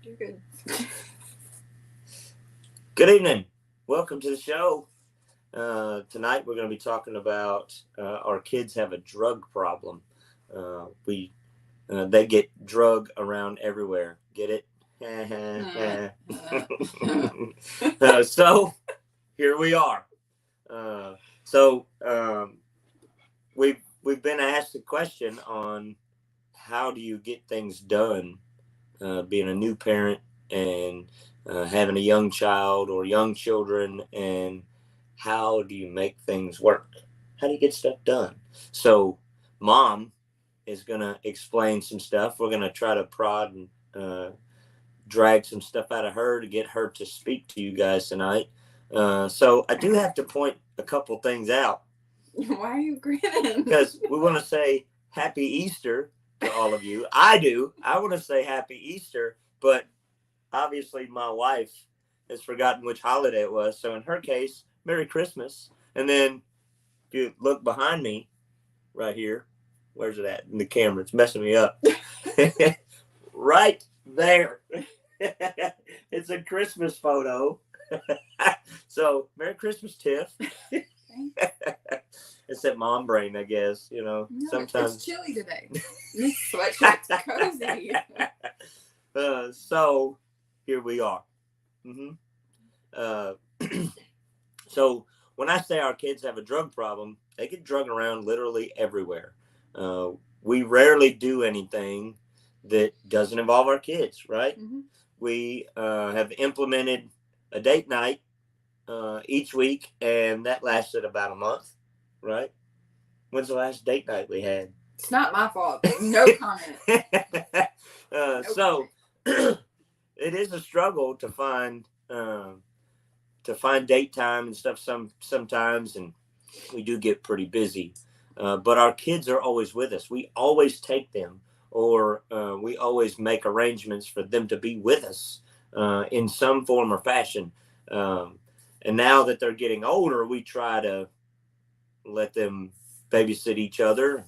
You're good. Good evening. Welcome to the show. Tonight we're going to be talking about our kids have a drug problem. They get drug around everywhere. Get it? So here we are. We've been asked a question on how do you get things done, being a new parent and having a young child or young children, and how do you make things work? How do you get stuff done? So, Mom is going to explain some stuff. We're going to try to prod and drag some stuff out of her to get her to speak to you guys tonight. So, I do have to point a couple things out. Why are you grinning? Because we want to say Happy Easter to all of you. I do. I want to say Happy Easter, but obviously my wife has forgotten which holiday it was. So in her case, Merry Christmas. And then if you look behind me right here, where's it at? In the camera. It's messing me up. Right there. It's a Christmas photo. So Merry Christmas, Tiff. It's that mom brain, I guess. You know, no, sometimes it's chilly today. This sweatshirt's cozy. So here we are. So when I say our kids have a drug problem, they get drug around literally everywhere. We rarely do anything that doesn't involve our kids, right? Mm-hmm. We have implemented a date night each week, and that lasted about a month, right? When's the last date night we had? It's not my fault. No comment. So it is a struggle to find date time and stuff sometimes, and we do get pretty busy. But our kids are always with us. We always take them, or we always make arrangements for them to be with us in some form or fashion. And now that they're getting older, we try to let them babysit each other.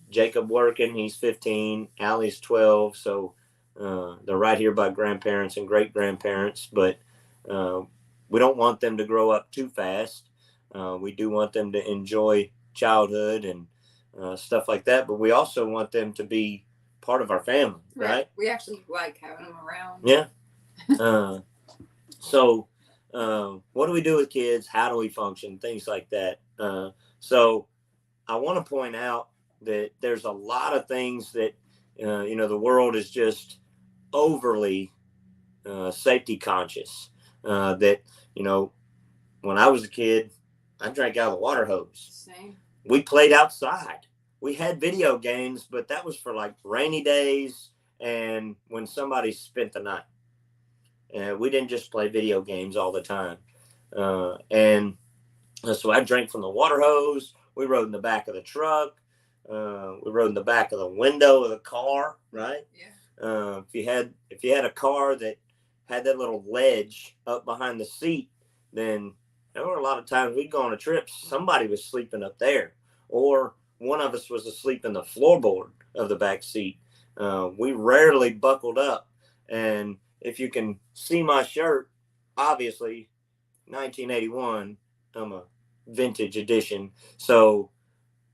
Jacob working, he's 15, Allie's 12, so they're right here by grandparents and great grandparents, but we don't want them to grow up too fast. We do want them to enjoy childhood and stuff like that, but we also want them to be part of our family, right? We actually like having them around. Yeah. So what do we do with kids? How do we function? Things like that. So I want to point out that there's a lot of things that, the world is just overly safety conscious. That, when I was a kid, I drank out of the water hose. Same. We played outside. We had video games, but that was for like rainy days and when somebody spent the night. We didn't just play video games all the time. And so I drank from the water hose. We rode in the back of the truck. We rode in the back of the window of the car, right? Yeah. If you had a car that had that little ledge up behind the seat, then there were a lot of times we'd go on a trip, somebody was sleeping up there, or one of us was asleep in the floorboard of the back seat. We rarely buckled up. And if you can see my shirt, obviously 1981, I'm a vintage edition. So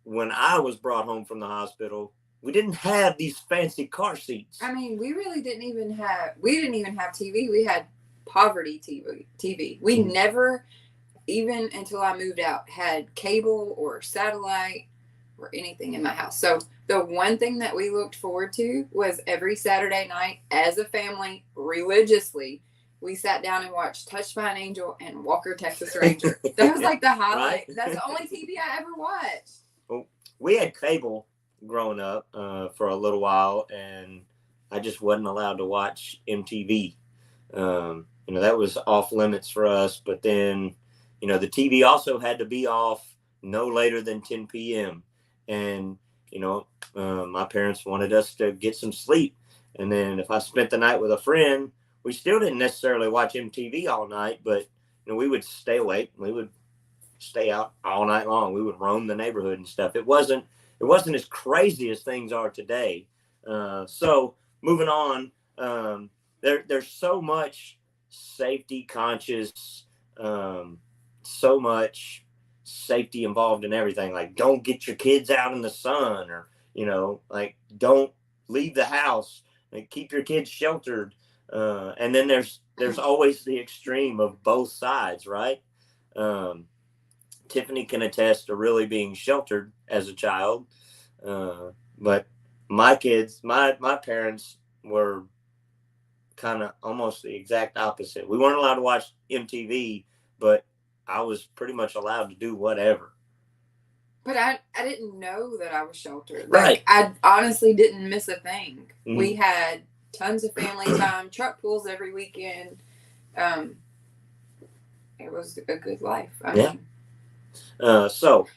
when I was brought home from the hospital, we didn't have these fancy car seats. I mean, we didn't even have TV. We had poverty TV. We never, even until I moved out, had cable or satellite or anything in my house. So the one thing that we looked forward to was every Saturday night as a family, religiously, we sat down and watched Touched by an Angel and Walker, Texas Ranger. That was like the highlight. Right? That's the only TV I ever watched. Well, we had cable growing up for a little while, and I just wasn't allowed to watch MTV. That was off limits for us. But then, the TV also had to be off no later than 10 p.m. And, my parents wanted us to get some sleep. And then if I spent the night with a friend, we still didn't necessarily watch MTV all night, but, we would stay awake. We would stay out all night long. We would roam the neighborhood and stuff. It wasn't as crazy as things are today. So moving on, There's so much safety conscious, so much safety involved in everything. Like, don't get your kids out in the sun, or like, don't leave the house, and keep your kids sheltered. And then there's always the extreme of both sides, right? Tiffany can attest to really being sheltered as a child, but my kids, my parents were kind of almost the exact opposite. We weren't allowed to watch MTV, but I was pretty much allowed to do whatever. But I didn't know that I was sheltered. Right. Like, I honestly didn't miss a thing. Mhm. We had tons of family time, truck pulls every weekend. It was a good life. I mean, so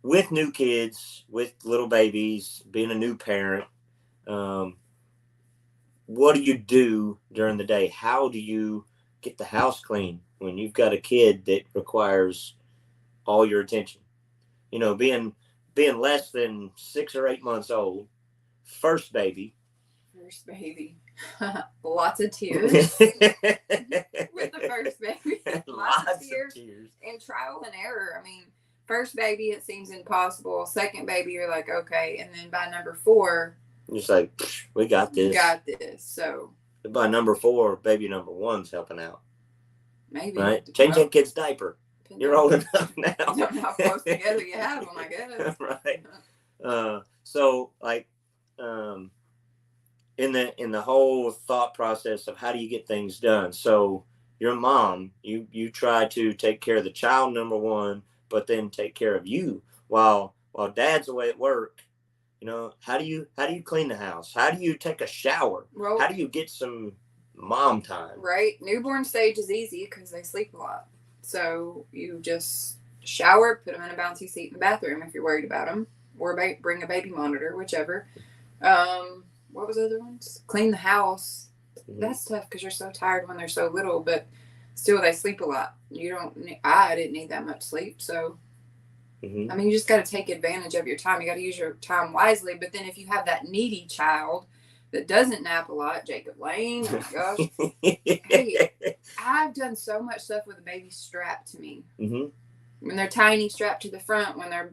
with new kids, with little babies, being a new parent, what do you do during the day? How do you get the house clean when you've got a kid that requires all your attention? Being less than 6 or 8 months old, first baby. Lots of tears with the first baby. Lots of tears and trial and error. I mean, first baby, it seems impossible. Second baby, you're like, okay, and then by number 4, you're just like, we got this. So by number 4, baby number 1's helping out. Maybe. Right? Change that kid's diaper. You're old enough now. I don't know how close together you have them, I guess. Right. So, like, in the whole thought process of how do you get things done. So you're a mom, you try to take care of the child, number 1, but then take care of you while dad's away at work. How do you clean the house? How do you take a shower? Well, how do you get some mom time? Right. Newborn stage is easy because they sleep a lot. So you just shower, put them in a bouncy seat in the bathroom if you're worried about them, or bring a baby monitor, whichever. What was the other ones? Clean the house. Mm-hmm. That's tough because you're so tired when they're so little, but still they sleep a lot. I didn't need that much sleep, so mm-hmm. I mean, you just got to take advantage of your time. You got to use your time wisely. But then if you have that needy child that doesn't nap a lot, Jacob Lane, oh my gosh. Hey, I've done so much stuff with a baby strapped to me. Mm-hmm. When they're tiny, strapped to the front. When they're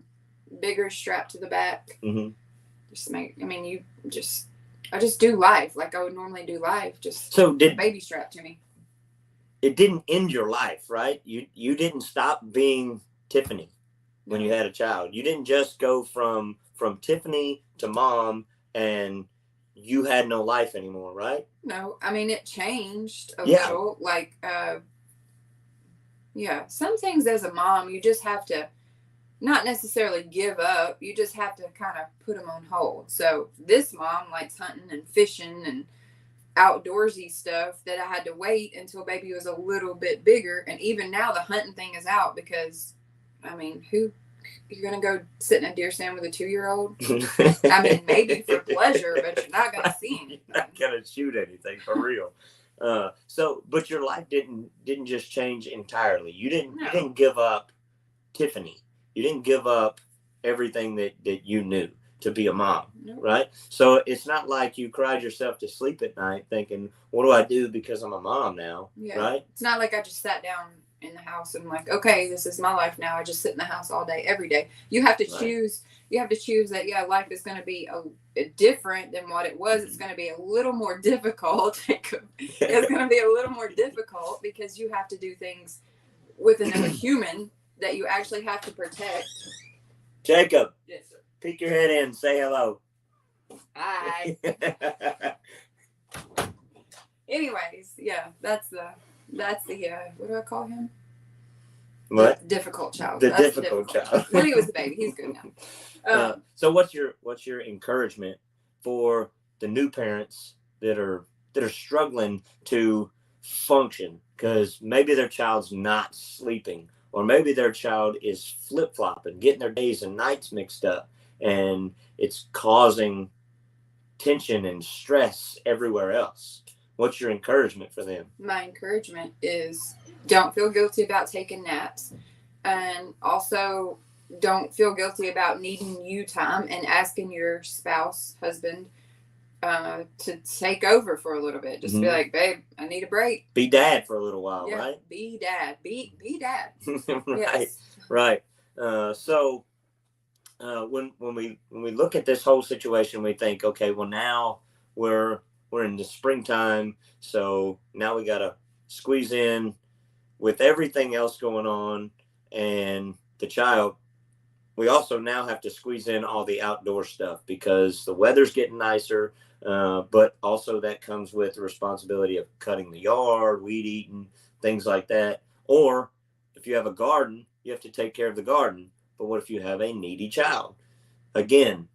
bigger, strapped to the back. Mm-hmm. I just do life like I would normally do life. Just so did baby strapped to me. It didn't end your life, right? You didn't stop being Tiffany when you had a child. You didn't just go from Tiffany to mom and you had no life anymore, right? No, I mean, it changed a little. Like, some things as a mom, you just have to not necessarily give up. You just have to kind of put them on hold. So this mom likes hunting and fishing and outdoorsy stuff that I had to wait until baby was a little bit bigger. And even now the hunting thing is out because, I mean, you're going to go sit in a deer stand with a 2-year-old? I mean, maybe for pleasure, but you're not going to see anything. You're not going to shoot anything for real. But your life didn't just change entirely. You didn't give up Tiffany. You didn't give up everything that you knew to be a mom, right? So it's not like you cried yourself to sleep at night thinking, what do I do because I'm a mom now, right? It's not like I just sat down in the house and like, okay, this is my life now. I just sit in the house all day, every day. You have to choose. You have to choose that, life is going to be a different than what it was. It's going to be a little more difficult. It's going to be a little more difficult because you have to do things with another human that you actually have to protect. Jacob. Yes, sir. Peek your head in. Say hello. Hi. Anyways, that's the what do I call him? What? The difficult child. The difficult child. When he was a baby, he's good now. So what's your encouragement for the new parents that are struggling to function because maybe their child's not sleeping, or maybe their child is flip-flopping, getting their days and nights mixed up, and it's causing tension and stress everywhere else? What's your encouragement for them? My encouragement is don't feel guilty about taking naps, and also don't feel guilty about needing you time and asking your spouse, husband, to take over for a little bit. Just be like, babe, I need a break. Be dad for a little while, Yeah, right? be dad. Be dad. Right, Yes. right. So when we look at this whole situation, we think, okay, well now we're in the springtime, so now we got to squeeze in with everything else going on, and the child. We also now have to squeeze in all the outdoor stuff because the weather's getting nicer, but also that comes with the responsibility of cutting the yard, weed eating, things like that. Or if you have a garden, you have to take care of the garden. But what if you have a needy child? Again,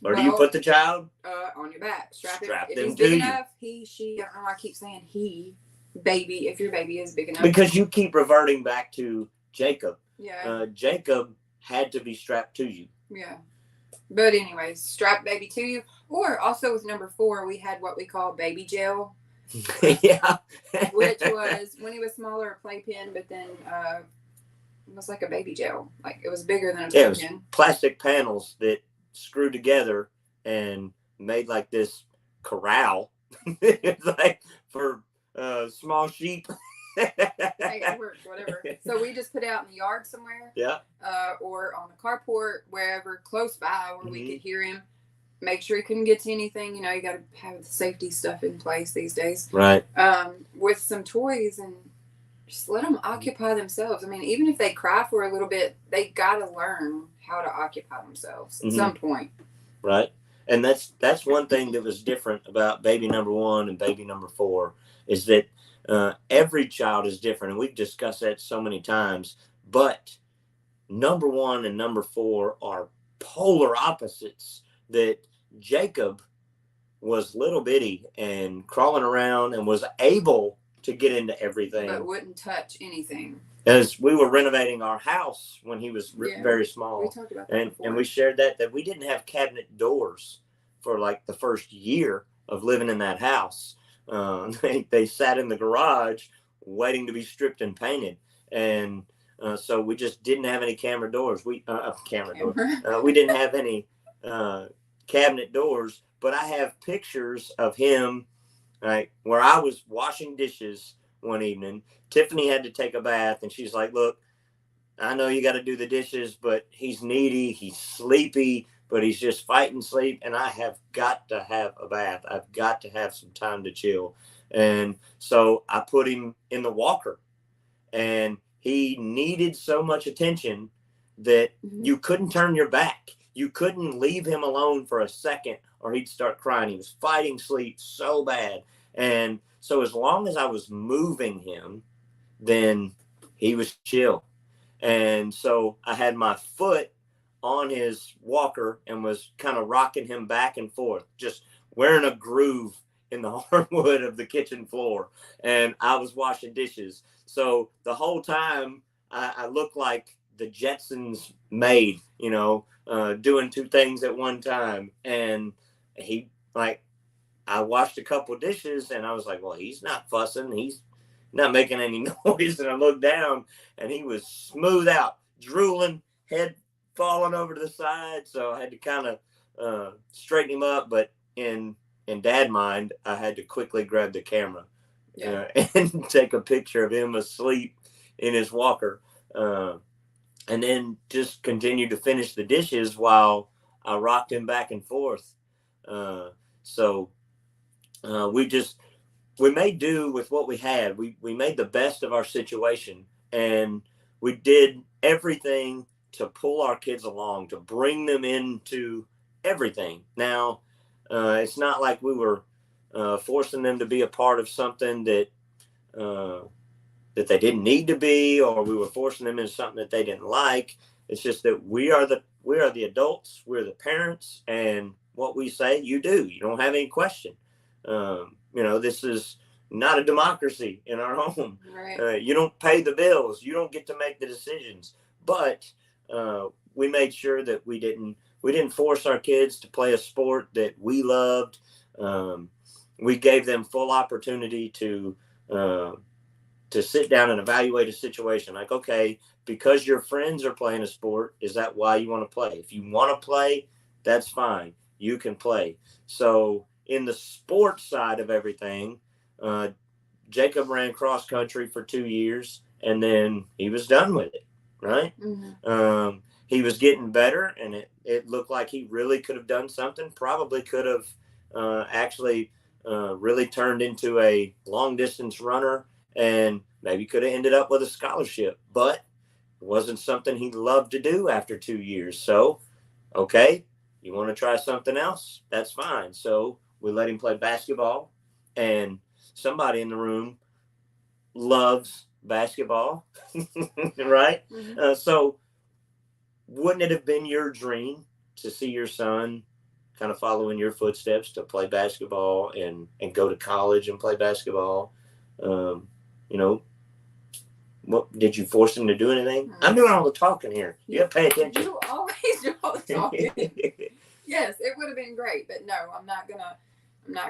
where do you put the child? On your back. Strap them if he's to big you. enough, he, she, I don't know why I keep saying he, baby, if your baby is big enough. Because you keep reverting back to Jacob. Yeah. Jacob had to be strapped to you. Yeah. But anyways, strap baby to you. Or also with number 4, we had what we call baby jail. Yeah. Which was, when he was smaller, a playpen, but then it was like a baby jail. Like, it was bigger than a playpen. It was plastic panels that screwed together and made like this corral. It's like for small sheep. Hey, it worked, whatever. So we just put out in the yard somewhere. Yeah. Or on the carport, wherever close by where we could hear him. Make sure he couldn't get to anything. You know, you got to have the safety stuff in place these days. Right. With some toys and just let them occupy themselves. I mean, even if they cry for a little bit, they got to learn how to occupy themselves at some point. Right. And that's one thing that was different about baby number 1 and baby number 4 is that every child is different. And we've discussed that so many times. But number 1 and number 4 are polar opposites. That Jacob was little bitty and crawling around and was able to get into everything. But wouldn't touch anything. As we were renovating our house when he was very small. We talked about that before. And we shared that we didn't have cabinet doors for like the first year of living in that house. They sat in the garage waiting to be stripped and painted. And so we just didn't have any camera doors. We didn't have any cabinet doors, but I have pictures of him like where I was washing dishes one evening. Tiffany had to take a bath and she's like, look, I know you got to do the dishes, but he's needy, he's sleepy, but he's just fighting sleep, and I have got to have a bath. I've got to have some time to chill. And so I put him in the walker, and he needed so much attention that you couldn't turn your back. You couldn't leave him alone for a second or he'd start crying. He was fighting sleep so bad. And so as long as I was moving him, then he was chill. And so I had my foot on his walker and was kind of rocking him back and forth, just wearing a groove in the hardwood of the kitchen floor. And I was washing dishes. So the whole time I looked like the Jetsons maid, doing 2 things at one time. And I washed a couple dishes and I was like, well, he's not fussing. He's not making any noise. And I looked down and he was smooth out, drooling, head falling over to the side. So I had to kind of straighten him up. But in dad mind, I had to quickly grab the camera and take a picture of him asleep in his walker. And then just continue to finish the dishes while I rocked him back and forth. So we made do with what we had. We made the best of our situation, and we did everything to pull our kids along, to bring them into everything. Now, it's not like we were forcing them to be a part of something that they didn't need to be, or we were forcing them into something that they didn't like. It's just that we are the adults, we're the parents, and what we say, you do. You don't have any question. This is not a democracy in our home. Right. You don't pay the bills. You don't get to make the decisions. But we made sure that we didn't force our kids to play a sport that we loved. We gave them full opportunity to sit down and evaluate a situation. Like, okay, because your friends are playing a sport, is that why you want to play? If you want to play, that's fine. you can play. So in the sports side of everything, Jacob ran cross country for 2 years, and then he was done with it, right? Mm-hmm. He was getting better, and it looked like he really could have done something. Probably could have actually really turned into a long distance runner, and maybe could have ended up with a scholarship. But it wasn't something he loved to do after 2 years. So, okay, you want to try something else? That's fine. So we let him play basketball, and somebody in the room loves basketball, right? Mm-hmm. So wouldn't it have been your dream to see your son kind of follow in your footsteps to play basketball and go to college and play basketball? You know, what did you force him to do anything? Mm-hmm. I'm doing all the talking here. You have to pay attention. You always do all the talking. Yes, it would have been great, but no, I'm not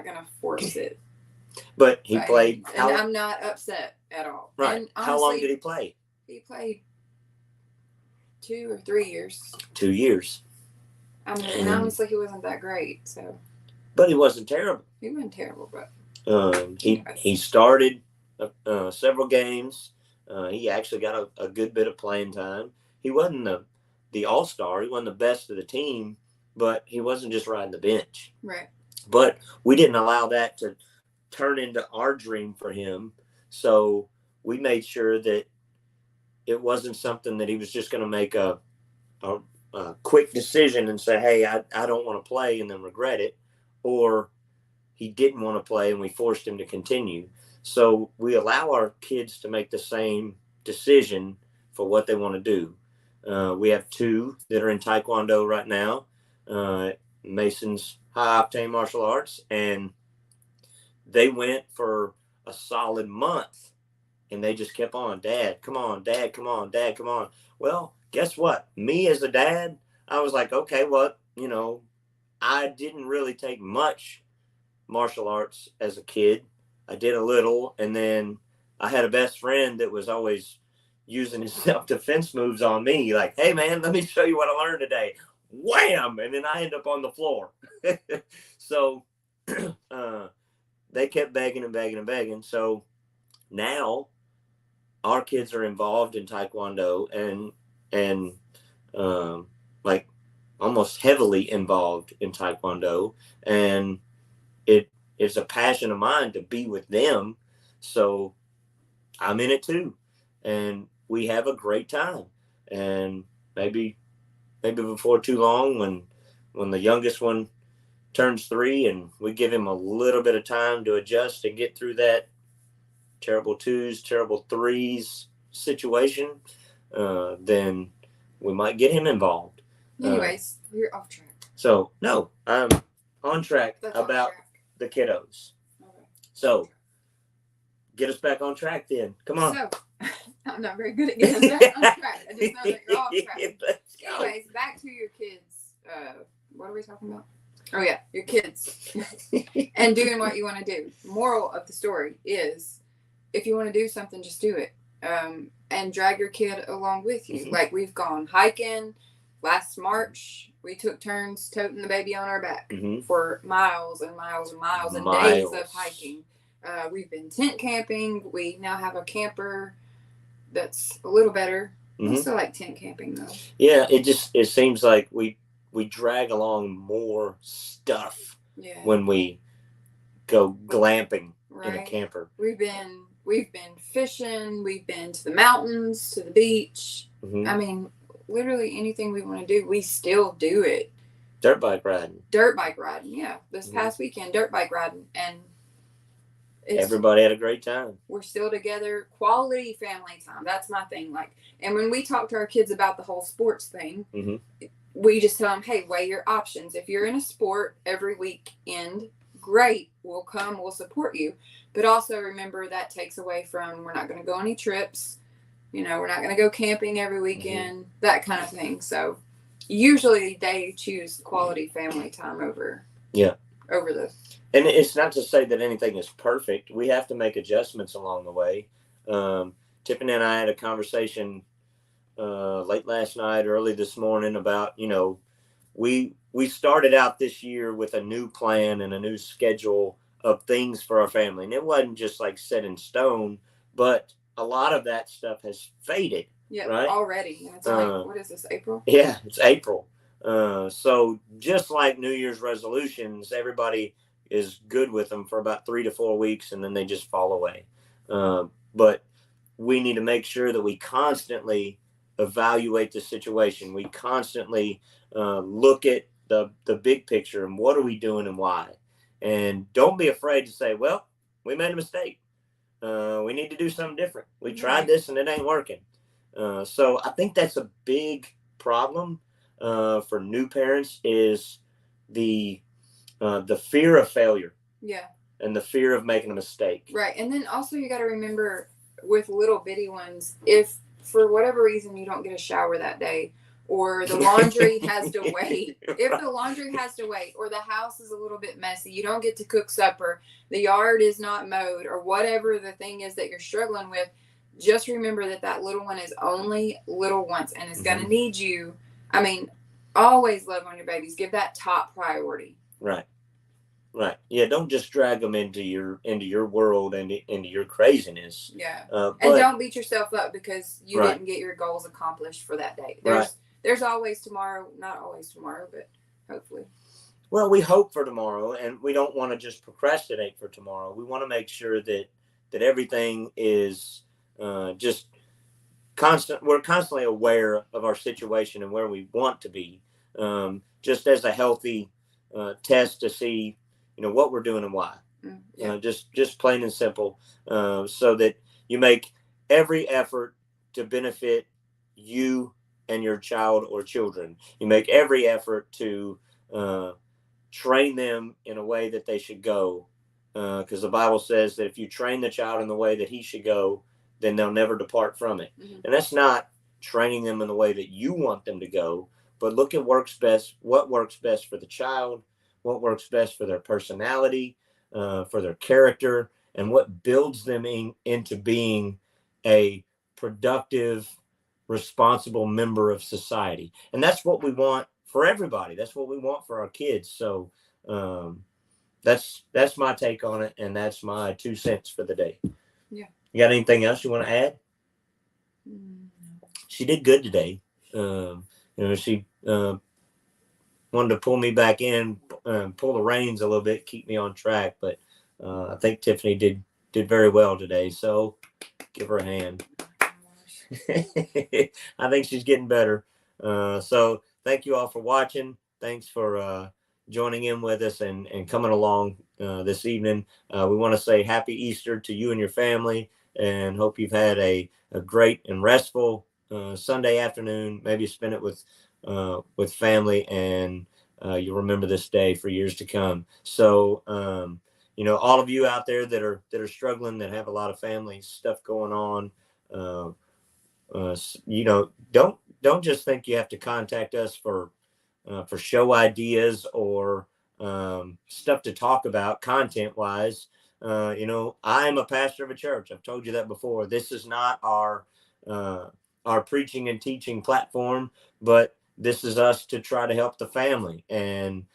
gonna force it. But he played. And I'm not upset at all. Right. And honestly, how long did he play? He played 2 or 3 years. 2 years. I mean, and honestly, he wasn't that great. So. But he wasn't terrible. He wasn't terrible, but. He started several games. He actually got a good bit of playing time. He wasn't the all-star. He wasn't the best of the team, but he wasn't just riding the bench. Right. But we didn't allow that to turn into our dream for him. So we made sure that it wasn't something that he was just going to make a quick decision and say, hey, I don't want to play, and then regret it. Or he didn't want to play and we forced him to continue. So we allow our kids to make the same decision for what they want to do. We have 2 that are in Taekwondo right now. Mason's High Octane Martial Arts, and they went for a solid month, and they just kept on. Dad, come on. Dad, come on. Dad, come on. Well, guess what? Me as a dad, I was like, okay, well, I didn't really take much martial arts as a kid. I did a little, and then I had a best friend that was always using his self-defense moves on me. Like, hey, man, let me show you what I learned today. Wham! And then I end up on the floor. So they kept begging and begging and begging. So now our kids are involved in Taekwondo and like almost heavily involved in Taekwondo. And it's a passion of mine to be with them. So I'm in it too. And we have a great time. And maybe before too long, when the youngest one turns 3 and we give him a little bit of time to adjust and get through that terrible 2s, terrible 3s situation, then we might get him involved. Anyways, we're off track. So, no, I'm on track about the kiddos. Okay. So, get us back on track then. Come on. So, I'm not very good at getting back on track. I just know that you're off track. Anyways, back to your kids. What are we talking about? Oh, yeah, your kids. And doing what you want to do. Moral of the story is, if you want to do something, just do it. And drag your kid along with you. Mm-hmm. Like, we've gone hiking. Last March, we took turns toting the baby on our back for miles and miles and miles and days of hiking. We've been tent camping. We now have a camper that's a little better. I still like tent camping, though. Yeah, it seems like we drag along more stuff when we go glamping in a camper. We've been fishing. We've been to the mountains, to the beach. I mean, literally anything we want to do, we still do it. Dirt bike riding, yeah. This past weekend, dirt bike riding. And everybody had a great time. We're still together. Quality family time. That's my thing. Like, and when we talk to our kids about the whole sports thing, we just tell them, hey, weigh your options. If you're in a sport every weekend, great. We'll come. We'll support you. But also remember that takes away from, we're not going to go on any trips. We're not going to go camping every weekend, that kind of thing. So usually they choose quality family time over the. And it's not to say that anything is perfect. We have to make adjustments along the way. Tiffany and I had a conversation late last night, early this morning about, we we started out this year with a new plan and a new schedule of things for our family. And it wasn't just like set in stone, but a lot of that stuff has faded. Yeah, right? Already. And it's only, what is this, April? Yeah, it's April. So just like New Year's resolutions, everybody is good with them for about 3 to 4 weeks, and then they just fall away. But we need to make sure that we constantly evaluate the situation. We constantly look at the big picture and what are we doing and why. And don't be afraid to say, well, we made a mistake. We need to do something different. We tried this and it ain't working. So I think that's a big problem for new parents is the fear of failure. Yeah. And the fear of making a mistake. Right. And then also you got to remember with little bitty ones, if for whatever reason you don't get a shower that day, or the laundry has to wait, if the laundry has to wait, or the house is a little bit messy, you don't get to cook supper, the yard is not mowed, or whatever the thing is that you're struggling with, just remember that little one is only little once and is going to need you. I mean, always love on your babies. Give that top priority. Right. Right. Yeah. Don't just drag them into your world and into your craziness. Yeah. And don't beat yourself up because you didn't get your goals accomplished for that day. There's always tomorrow. Not always tomorrow, but hopefully. Well, we hope for tomorrow, and we don't want to just procrastinate for tomorrow. We want to make sure that everything is just constant. We're constantly aware of our situation and where we want to be, just as a healthy test to see, what we're doing and why. Just plain and simple, so that you make every effort to benefit you and your child or children. You make every effort to train them in a way that they should go, because the Bible says that if you train the child in the way that he should go, then they'll never depart from it. And that's not training them in the way that you want them to go, but look at what works best for the child, what works best for their personality, for their character, and what builds them into being a productive, responsible member of society. And that's what we want for everybody. That's what we want for our kids. So that's my take on it, and that's my 2 cents for the day. Yeah. You got anything else you want to add? She did good today. She wanted to pull me back in, pull the reins a little bit, keep me on track. But I think Tiffany did very well today. So give her a hand. I think she's getting better. So thank you all for watching. Thanks for joining in with us and coming along this evening. We want to say happy Easter to you and your family, and hope you've had a great and restful Sunday afternoon. Maybe spend it with family, and you'll remember this day for years to come. So all of you out there that are struggling, that have a lot of family stuff going on, don't just think you have to contact us for show ideas or stuff to talk about content wise. I am a pastor of a church. I've told you that before. This is not our preaching and teaching platform, but this is us to try to help the family. And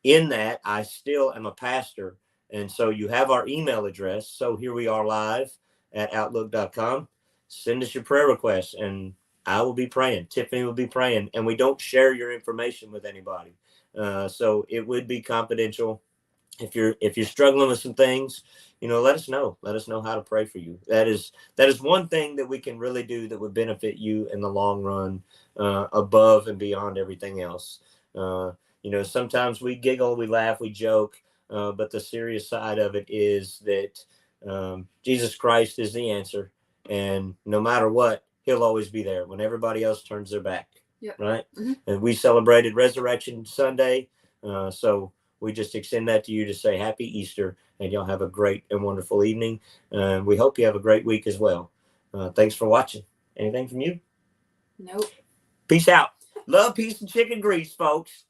in that, I still am a pastor. And so you have our email address. So here we are live at outlook.com. Send us your prayer requests, and I will be praying. Tiffany will be praying, and we don't share your information with anybody. So it would be confidential. If you're struggling with some things, let us know. Let us know how to pray for you. That is one thing that we can really do that would benefit you in the long run, above and beyond everything else. Sometimes we giggle, we laugh, we joke, but the serious side of it is that Jesus Christ is the answer. And no matter what, he'll always be there when everybody else turns their back. Yep. Right. Mm-hmm. And we celebrated Resurrection Sunday. So we just extend that to you to say happy Easter, and y'all have a great and wonderful evening. And we hope you have a great week as well. Thanks for watching. Anything from you? Nope. Peace out. Love, peace, and chicken grease, folks.